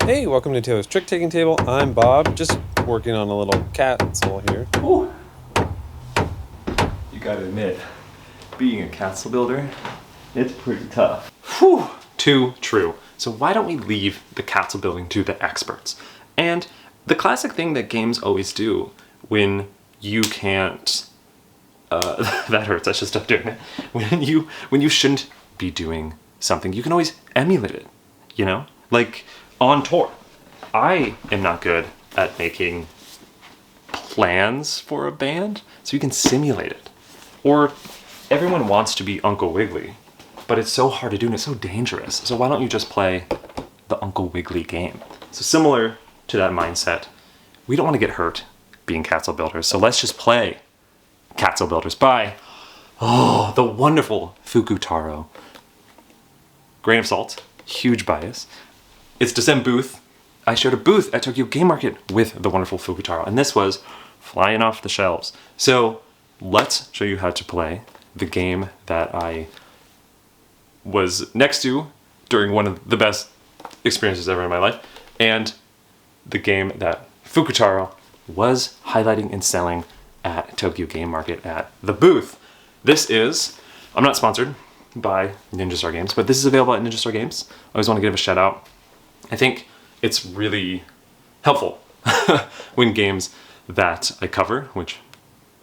Hey, welcome to Taylor's Trick Taking Table. I'm Bob, just working on a little Catsle here. Ooh. You gotta admit, being a Catsle builder, it's pretty tough. Whew, too true. So why don't we leave the Catsle building to the experts? And the classic thing that games always do when you can't, that hurts, I should stop doing it. When you shouldn't be doing something, you can always emulate it, you know? Like on tour, I am not good at making plans for a band, so you can simulate it. Or everyone wants to be Uncle Wiggily, but it's so hard to do and it's so dangerous. So why don't you just play the Uncle Wiggily game? So similar to that mindset, we don't want to get hurt being Catsle builders, so let's just play Catsle builders by, the wonderful Fukutarou. Grain of salt, huge bias. It's December booth. I shared a booth at Tokyo Game Market with the wonderful Fukutarou, and this was flying off the shelves. So let's show you how to play the game that I was next to during one of the best experiences ever in my life, and the game that Fukutarou was highlighting and selling at Tokyo Game Market at the booth. This is, I'm not sponsored by Ninja Star Games, but this is available at Ninja Star Games. I always want to give a shout out. I think it's really helpful when games that I cover, which,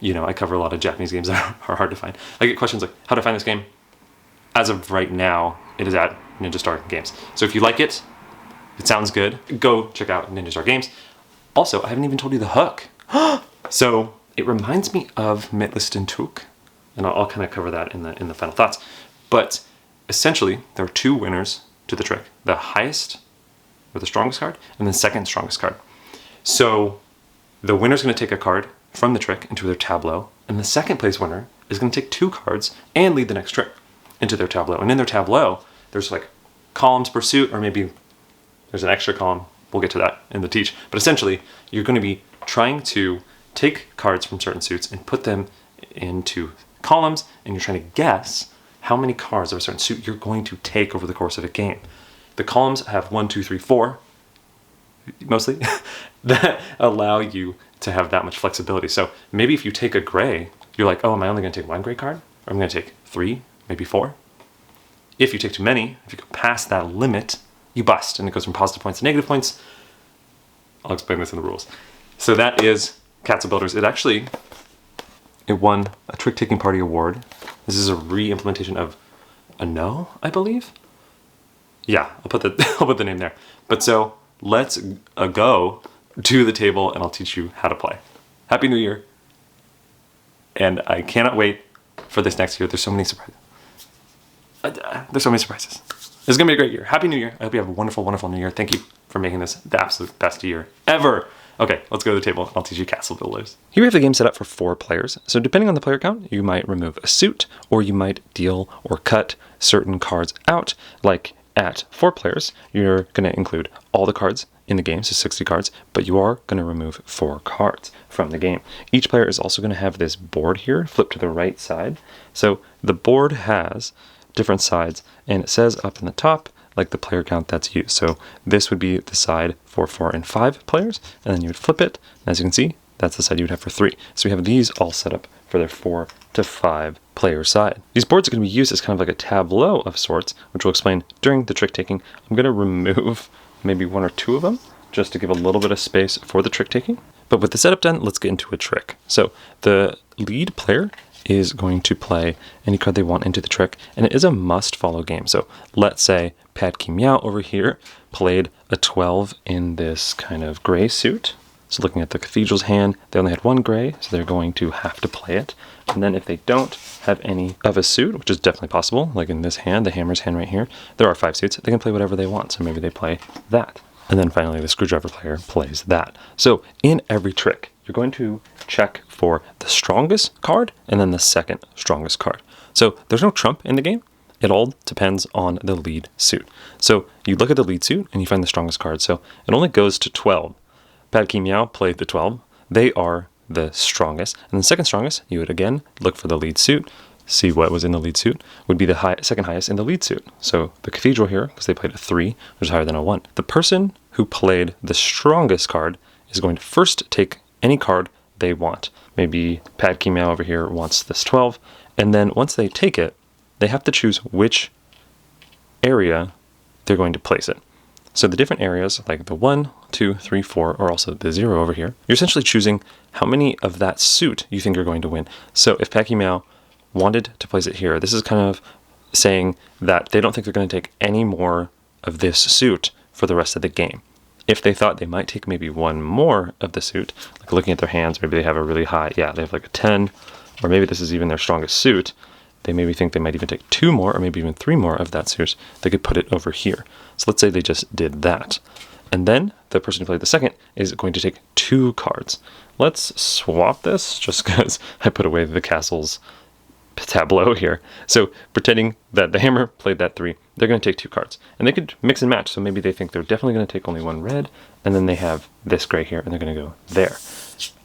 you know, I cover a lot of Japanese games that are hard to find. I get questions like, how to find this game? As of right now, it is at Ninja Star Games. So if you like it, it sounds good, go check out Ninja Star Games. Also, I haven't even told you the hook. So it reminds me of Mitlisten Took, and I'll kind of cover that in the final thoughts. But essentially, there are two winners to the trick. The highest, or the strongest card, and the second strongest card. So the winner's going to take a card from the trick into their tableau, and the second place winner is going to take two cards and lead the next trick into their tableau. And in their tableau, there's like columns per suit, or maybe there's an extra column. We'll get to that in the teach. But essentially, you're going to be trying to take cards from certain suits and put them into columns, and you're trying to guess how many cards of a certain suit you're going to take over the course of a game. The columns have 1, 2, 3, 4, mostly, that allow you to have that much flexibility. So maybe if you take a gray, you're like, oh, am I only going to take one gray card? Or I'm going to take 3, maybe 4. If you take too many, if you go past that limit, you bust, and it goes from positive points to negative points. I'll explain this in the rules. So that is Catsle Builders. It won a Trick Taking Party Award. This is a re-implementation of a No, I believe. Yeah, I'll put the name there. But so let's go to the table and I'll teach you how to play. Happy New Year. And I cannot wait for this next year. There's so many surprises. There's so many surprises. This is going to be a great year. Happy New Year. I hope you have a wonderful, wonderful New Year. Thank you for making this the absolute best year ever. Okay, let's go to the table. I'll teach you Catsle Builders. Here we have the game set up for 4 players. So depending on the player count, you might remove a suit, or you might deal or cut certain cards out. Like at 4 players, you're going to include all the cards in the game, so 60 cards, but you are going to remove 4 cards from the game. Each player is also going to have this board here, flipped to the right side. So the board has different sides, and it says up in the top, like the player count that's used. So this would be the side for 4 and 5 players, and then you would flip it, and as you can see, that's the side you would have for 3. So we have these all set up for their 4 to 5 player side. These boards are going to be used as kind of like a tableau of sorts, which we'll explain during the trick taking. I'm going to remove maybe 1 or 2 of them, just to give a little bit of space for the trick taking. But with the setup done, let's get into a trick. So the lead player is going to play any card they want into the trick, and it is a must-follow game. So let's say Pad Ki Meow over here played a 12 in this kind of gray suit. So looking at the Cathedral's hand, they only had 1 gray, so they're going to have to play it. And then if they don't have any of a suit, which is definitely possible, like in this hand, the Hammer's hand right here, there are 5 suits, they can play whatever they want, so maybe they play that. And then finally the Screwdriver player plays that. So in every trick, you're going to check for the strongest card and then the second strongest card. So there's no trump in the game. It all depends on the lead suit. So you look at the lead suit and you find the strongest card. So it only goes to 12. Pad Ki Meow played the 12. They are the strongest. And the second strongest, you would again look for the lead suit, see what was in the lead suit, would be the second highest in the lead suit. So the Cathedral here, because they played a 3, which is higher than a 1. The person who played the strongest card is going to first take any card they want. Maybe Pad Key Meow over here wants this 12, and then once they take it, they have to choose which area they're going to place it. So the different areas, like the 1, 2, 3, 4, or also the 0 over here, you're essentially choosing how many of that suit you think are going to win. So if Pad Key Meow wanted to place it here, this is kind of saying that they don't think they're going to take any more of this suit for the rest of the game. If they thought they might take maybe one more of the suit, like looking at their hands, maybe they have a really high, they have like a 10, or maybe this is even their strongest suit, they maybe think they might even take 2 more or maybe even 3 more of that suit, they could put it over here. So let's say they just did that. And then the person who played the second is going to take 2 cards. Let's swap this just because I put away the castle's tableau here. So pretending that the hammer played that 3, they're going to take 2 cards. And they could mix and match. So maybe they think they're definitely going to take only 1 red, and then they have this gray here, and they're going to go there.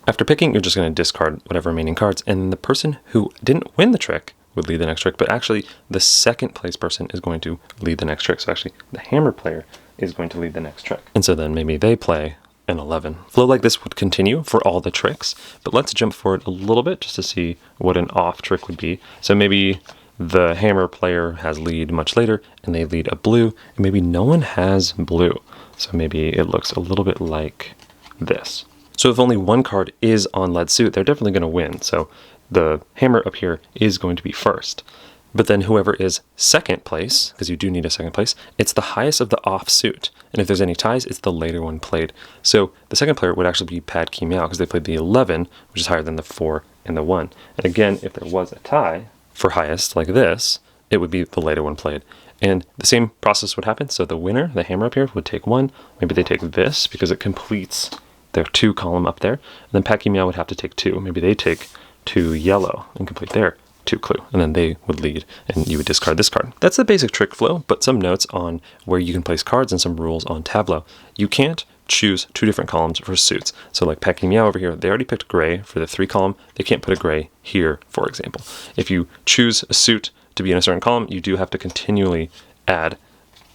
After picking, you're just going to discard whatever remaining cards, and the person who didn't win the trick would lead the next trick, but actually the second place person is going to lead the next trick. So actually the hammer player is going to lead the next trick. And so then maybe they play an 11. Flow like this would continue for all the tricks, but let's jump forward a little bit just to see what an off trick would be. So maybe the hammer player has lead much later and they lead a blue, and maybe no one has blue. So maybe it looks a little bit like this. So if only one card is on lead suit, they're definitely going to win. So the hammer up here is going to be first. But then whoever is second place, because you do need a second place, it's the highest of the off suit. And if there's any ties, it's the later one played. So the second player would actually be Pad Key Meow because they played the 11, which is higher than the 4 and the 1. And again, if there was a tie for highest like this, it would be the later one played. And the same process would happen. So the winner, the hammer up here, would take 1. Maybe they take this because it completes their 2 column up there. And then Pad Key Meow would have to take 2. Maybe they take 2 yellow and complete their 2 clue, and then they would lead, and you would discard this card. That's the basic trick flow, but some notes on where you can place cards and some rules on Tableau. You can't choose 2 different columns for suits. So like Pad Key Meow over here, they already picked gray for the 3 column. They can't put a gray here, for example. If you choose a suit to be in a certain column, you do have to continually add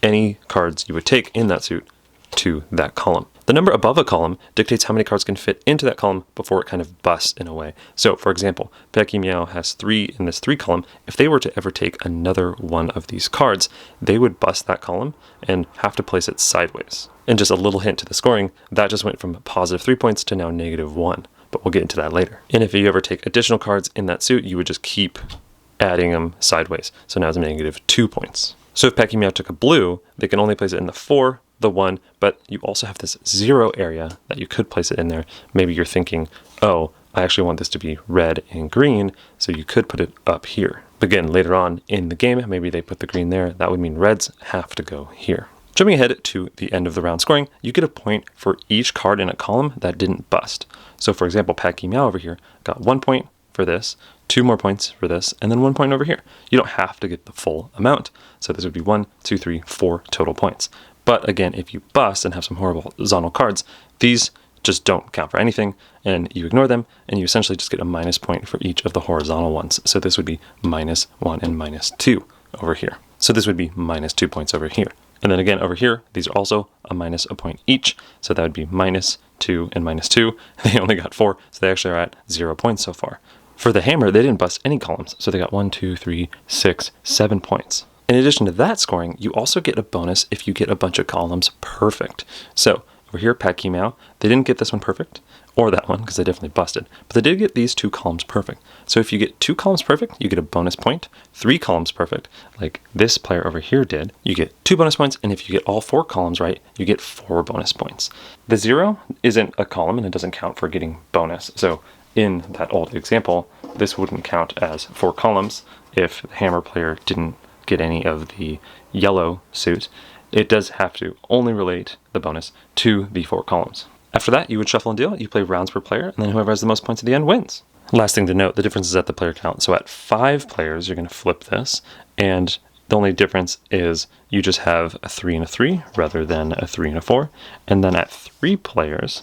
any cards you would take in that suit to that column. The number above a column dictates how many cards can fit into that column before it kind of busts in a way. So, for example, Pad Key Meow has 3 in this 3 column. If they were to ever take another one of these cards, they would bust that column and have to place it sideways. And just a little hint to the scoring, that just went from positive 3 points to now negative 1. But we'll get into that later. And if you ever take additional cards in that suit, you would just keep adding them sideways. So now it's negative 2 points. So if Pad Key Meow took a blue, they can only place it in the 4, the 1, but you also have this 0 area that you could place it in there. Maybe you're thinking, oh, I actually want this to be red and green, so you could put it up here. Again, later on in the game, maybe they put the green there. That would mean reds have to go here. Jumping ahead to the end of the round scoring, you get a point for each card in a column that didn't bust. So for example, Pad Key Meow over here got 1 point for this, 2 more points for this, and then 1 point over here. You don't have to get the full amount. So this would be 1, 2, 3, 4 total points. But again, if you bust and have some horizontal cards, these just don't count for anything, and you ignore them, and you essentially just get a minus point for each of the horizontal ones. So this would be -1 and -2 over here. So this would be -2 points over here. And then again over here, these are also a minus a point each. So that would be -2 and -2. They only got 4, so they actually are at 0 points so far. For the hammer, they didn't bust any columns, so they got 1, 2, 3, 6, 7 points. In addition to that scoring, you also get a bonus if you get a bunch of columns perfect. So over here, Pad Key Meow, they didn't get this one perfect, or that one, because they definitely busted, but they did get these 2 columns perfect. So if you get 2 columns perfect, you get a bonus point. 3 columns perfect, like this player over here did, you get 2 bonus points, and if you get all 4 columns right, you get 4 bonus points. The 0 isn't a column, and it doesn't count for getting bonus. So in that old example, this wouldn't count as 4 columns if the hammer player didn't get any of the yellow suit. It does have to only relate the bonus to the 4 columns. After that, you would shuffle and deal. You play rounds per player, and then whoever has the most points at the end wins. Last thing to note, the difference is at the player count. So at 5 players, you're going to flip this, and the only difference is you just have a 3 and a 3 rather than a 3 and a 4. And then at 3 players,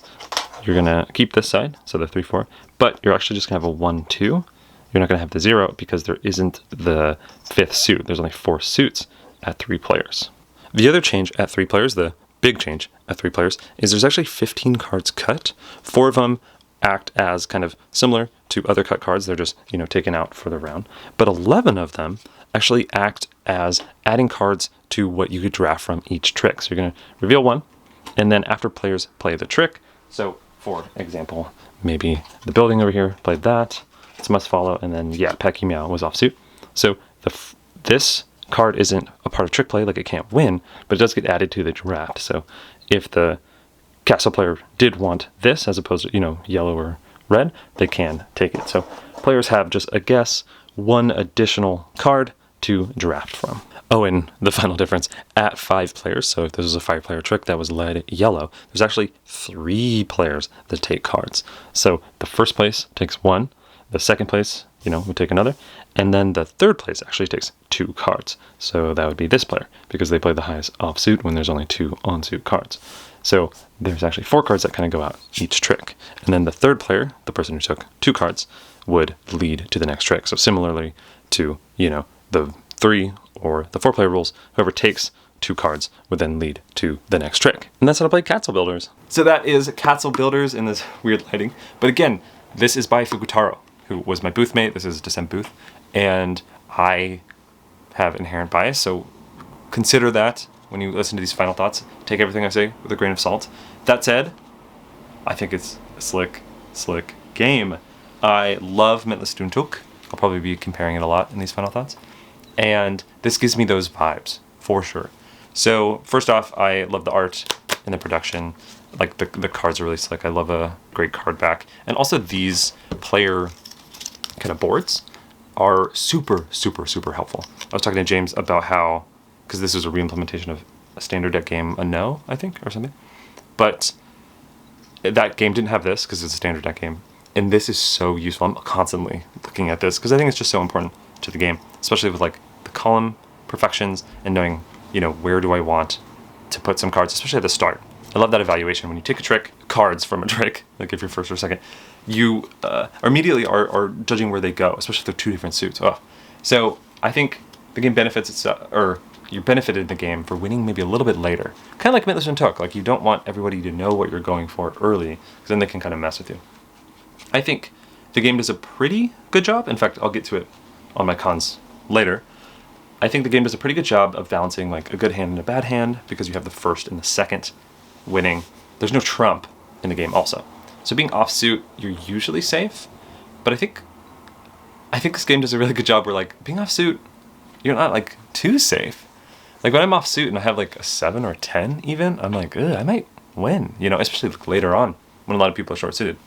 you're going to keep this side, so the 3, 4, but you're actually just going to have a 1, 2. You're not going to have the 0 because there isn't the 5th suit. There's only 4 suits at 3 players. The other change at 3 players, the big change at 3 players is there's actually 15 cards cut. 4 of them act as kind of similar to other cut cards. They're just, taken out for the round. But 11 of them actually act as adding cards to what you could draft from each trick. So you're going to reveal one, and then after players play the trick, so for example, maybe the building over here played that, it's must follow, and then Pecky Meow was offsuit. So this card isn't a part of trick play, like it can't win, but it does get added to the draft. So if the Catsle player did want this as opposed to, yellow or red, they can take it. So players have just a guess, one additional card to draft from. Oh, and the final difference, at 5 players, so if this was a 5-player trick that was led yellow, there's actually 3 players that take cards. So the first place takes 1, the second place, would take another, and then the third place actually takes 2 cards. So that would be this player, because they play the highest offsuit when there's only 2 onsuit cards. So there's actually 4 cards that kind of go out each trick. And then the third player, the person who took 2 cards, would lead to the next trick. So similarly to, the 3 or the 4-player rules, whoever takes 2 cards would then lead to the next trick. And that's how to play Catsle Builders. So that is Catsle Builders in this weird lighting. But again, this is by Fukutarou, who was my booth mate. This is a Descent booth. And I have inherent bias, so consider that when you listen to these final thoughts. Take everything I say with a grain of salt. That said, I think it's a slick game. I love Metless Duntuk. I'll probably be comparing it a lot in these final thoughts. And this gives me those vibes, for sure. So first off, I love the art and the production. Like the cards are really slick. I love a great card back. And also these player kind of boards are super helpful. I was talking to James about how, because this is a re-implementation of a standard deck game, a No, I think, or something. But that game didn't have this because it's a standard deck game. And this is so useful. I'm constantly looking at this because I think it's just so important to the game, especially with like the column perfections and knowing, where do I want to put some cards, especially at the start. I love that evaluation. When you take a trick, cards from a trick, like if you're first or second, you immediately are judging where they go, especially if they're 2 different suits. Oh. So I think the game benefits itself, or you benefited the game for winning maybe a little bit later. Kind of like Metless Duntuk. Like you don't want everybody to know what you're going for early, because then they can kind of mess with you. I think the game does a pretty good job. In fact, I'll get to it on my cons later. I think the game does a pretty good job of balancing like a good hand and a bad hand, because you have the first and the second winning. There's no trump in the game also. So being offsuit, you're usually safe. But I think this game does a really good job where like being offsuit, you're not like too safe. Like when I'm offsuit and I have like a 7 or a 10 even, I'm like, I might win, especially like later on when a lot of people are short suited.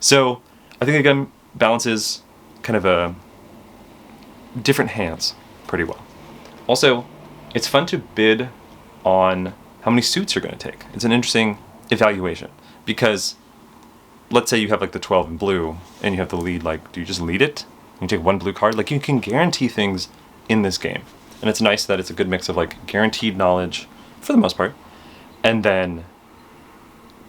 So I think the game balances kind of a different hands pretty well. Also, it's fun to bid on how many suits you're going to take. It's an interesting evaluation because let's say you have like the 12 in blue and you have the lead, like do you just lead it? You take 1 blue card? Like you can guarantee things in this game. And it's nice that it's a good mix of like guaranteed knowledge for the most part and then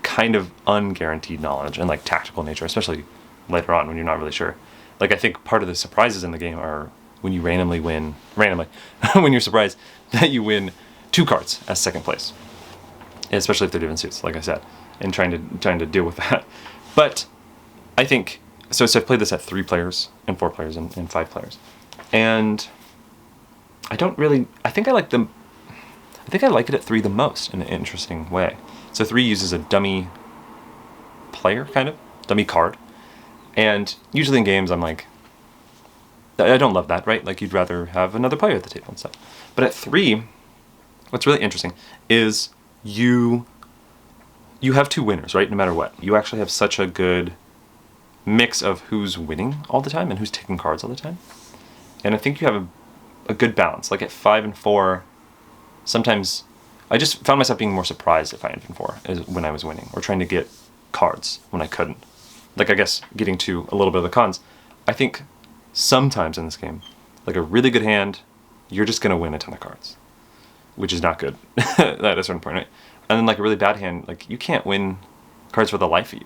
kind of unguaranteed knowledge and like tactical nature, especially later on when you're not really sure. Like I think part of the surprises in the game are when you randomly when you're surprised that you win 2 cards as second place, especially if they're different suits, like I said, and trying to deal with that. But I think so I've played this at 3 players and 4 players and 5 players, and I think I like it at 3 the most in an interesting way. So 3 uses a dummy player, kind of dummy card, and usually in games I'm like, I don't love that, right? Like you'd rather have another player at the table and stuff. But at 3, what's really interesting is you have 2 winners, right? No matter what, you actually have such a good mix of who's winning all the time and who's taking cards all the time. And I think you have a good balance. Like at 5 and 4, sometimes I just found myself being more surprised at 5 and 4 when I was winning or trying to get cards when I couldn't. Like I guess getting to a little bit of the cons. I think sometimes in this game, like a really good hand, you're just going to win a ton of cards, which is not good at a certain point, right? And then like a really bad hand, like you can't win cards for the life of you.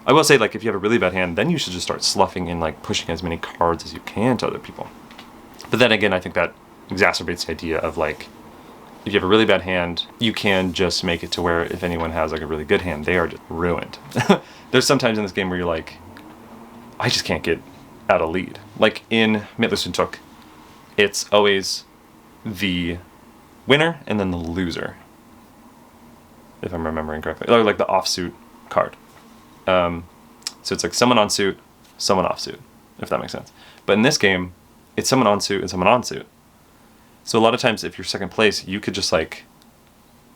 I will say, like, if you have a really bad hand, then you should just start sloughing and like pushing as many cards as you can to other people. But then again, I think that exacerbates the idea of like if you have a really bad hand, you can just make it to where if anyone has like a really good hand, they are just ruined. There's sometimes in this game where you're like, I just can't get out a lead. Like in Mittlers und Took, it's always the winner and then the loser, if I'm remembering correctly. Or like the offsuit card. So it's like someone on suit, someone off suit, if that makes sense. But in this game, it's someone on suit and someone on suit. So a lot of times if you're second place, you could just like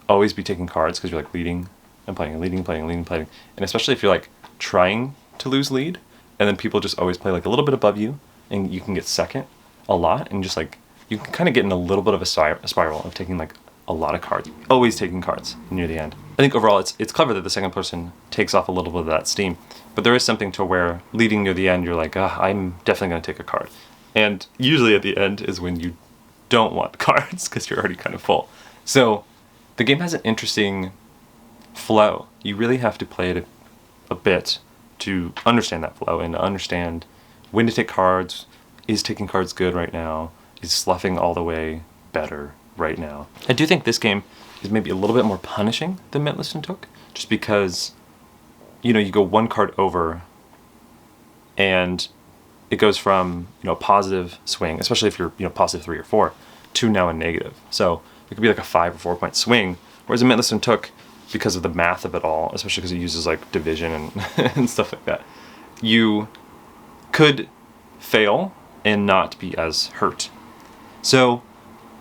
always be taking cards because you're like leading and playing and leading, playing, leading, playing. And especially if you're like trying to lose lead and then people just always play like a little bit above you and you can get second a lot and just like, you can kind of get in a little bit of a spiral of taking like a lot of cards, always taking cards near the end. I think overall it's clever that the second person takes off a little bit of that steam, but there is something to where leading near the end, you're like, I'm definitely going to take a card. And usually at the end is when you don't want cards because you're already kind of full. So the game has an interesting flow. You really have to play it a bit to understand that flow and to understand when to take cards. Is taking cards good right now? Is sloughing all the way better right now? I do think this game is maybe a little bit more punishing than Mittlers und Took, just because, you know, you go one card over and it goes from, you know, a positive swing, especially if you're, you know, positive 3 or 4, to now a negative. So it could be like a 5 or 4 point swing, whereas in Mittlers und Took, because of the math of it all, especially because it uses like division and, and stuff like that, you could fail and not be as hurt. So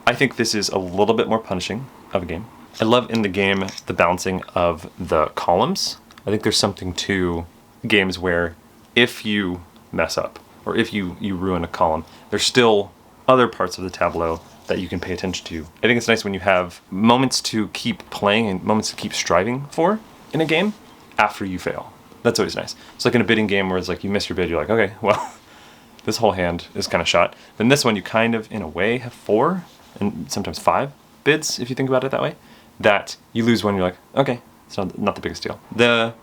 I think this is a little bit more punishing of a game. I love in the game the balancing of the columns. I think there's something to games where if you mess up or if you ruin a column, there's still other parts of the tableau that you can pay attention to. I think it's nice when you have moments to keep playing and moments to keep striving for in a game after you fail. That's always nice. It's like in a bidding game where it's like you miss your bid, you're like, okay, well, this whole hand is kind of shot. Then this one you kind of, in a way, have 4 and sometimes 5 bids, if you think about it that way, that you lose one, you're like, okay, it's not the biggest deal. The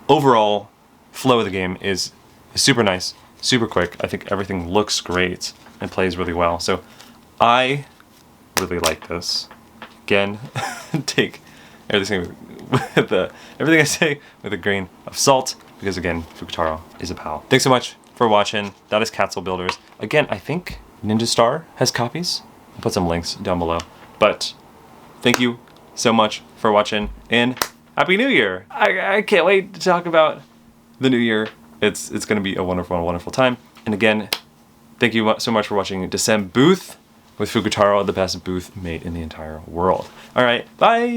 overall flow of the game is super nice, super quick. I think everything looks great and plays really well. So I really like this. Again, take everything everything I say with a grain of salt, because again, Fukutarou is a pal. Thanks so much for watching. That is Catsle Builders. Again, I think Ninja Star has copies. I'll put some links down below. But thank you so much for watching, and Happy New Year! I can't wait to talk about the new year. It's going to be a wonderful, wonderful time. And again, thank you so much for watching December Booth with Fukutarou, the best booth made in the entire world. All right, bye!